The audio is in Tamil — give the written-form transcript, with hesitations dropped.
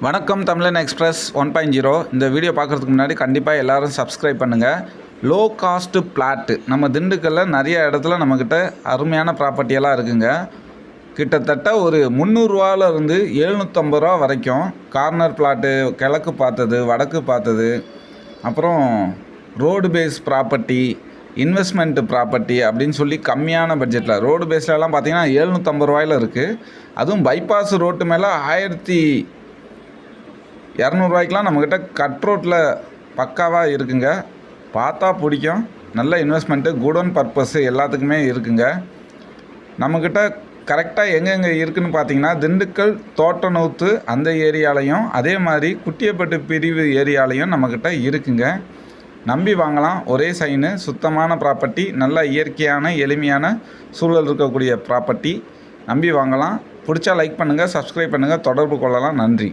வணக்கம் தமிழன் எக்ஸ்பிரஸ் 1.0. இந்த வீடியோ பார்க்குறதுக்கு முன்னாடி கண்டிப்பாக எல்லோரும் சப்ஸ்கிரைப் பண்ணுங்கள். லோ காஸ்ட்டு பிளாட்டு நம்ம திண்டுக்கல்லில் நிறைய இடத்துல நம்மக்கிட்ட அருமையான ப்ராப்பர்ட்டியெல்லாம் இருக்குங்க. கிட்டத்தட்ட ஒரு 300 ரூபாயிலிருந்து 750 ரூபா வரைக்கும் கார்னர் பிளாட்டு, கிழக்கு பார்த்தது, வடக்கு பார்த்தது, அப்புறம் road base property, investment property அப்படின்னு சொல்லி கம்மியான பட்ஜெட்டில் ரோடு பேஸ்லலாம் பார்த்திங்கன்னா 750 ரூபாயில் இருக்குது. அதுவும் பைபாஸ் ரோட்டு மேலே 1200 ரூபாய்க்கெலாம் நம்மக்கிட்ட கட் ரோட்டில் பக்காவாக இருக்குங்க. பார்த்தா பிடிக்கும். நல்ல இன்வெஸ்ட்மெண்ட்டு, குடோன் பர்பஸ்ஸு எல்லாத்துக்குமே இருக்குங்க. நம்மக்கிட்ட கரெக்டாக எங்கெங்கே இருக்குதுன்னு பார்த்தீங்கன்னா, திண்டுக்கல் தோட்டநூத்து அந்த ஏரியாலையும், அதே மாதிரி குட்டியப்பட்டு பிரிவு ஏரியாலையும் நம்மக்கிட்ட இருக்குங்க. நம்பி வாங்கலாம். ஒரே சைனு, சுத்தமான ப்ராப்பர்ட்டி, நல்ல இயற்கையான எளிமையான சூழல் இருக்கக்கூடிய ப்ராப்பர்ட்டி. நம்பி வாங்கலாம். பிடிச்சா லைக் பண்ணுங்கள், சப்ஸ்கிரைப் பண்ணுங்கள், தொடர்பு கொள்ளலாம். நன்றி.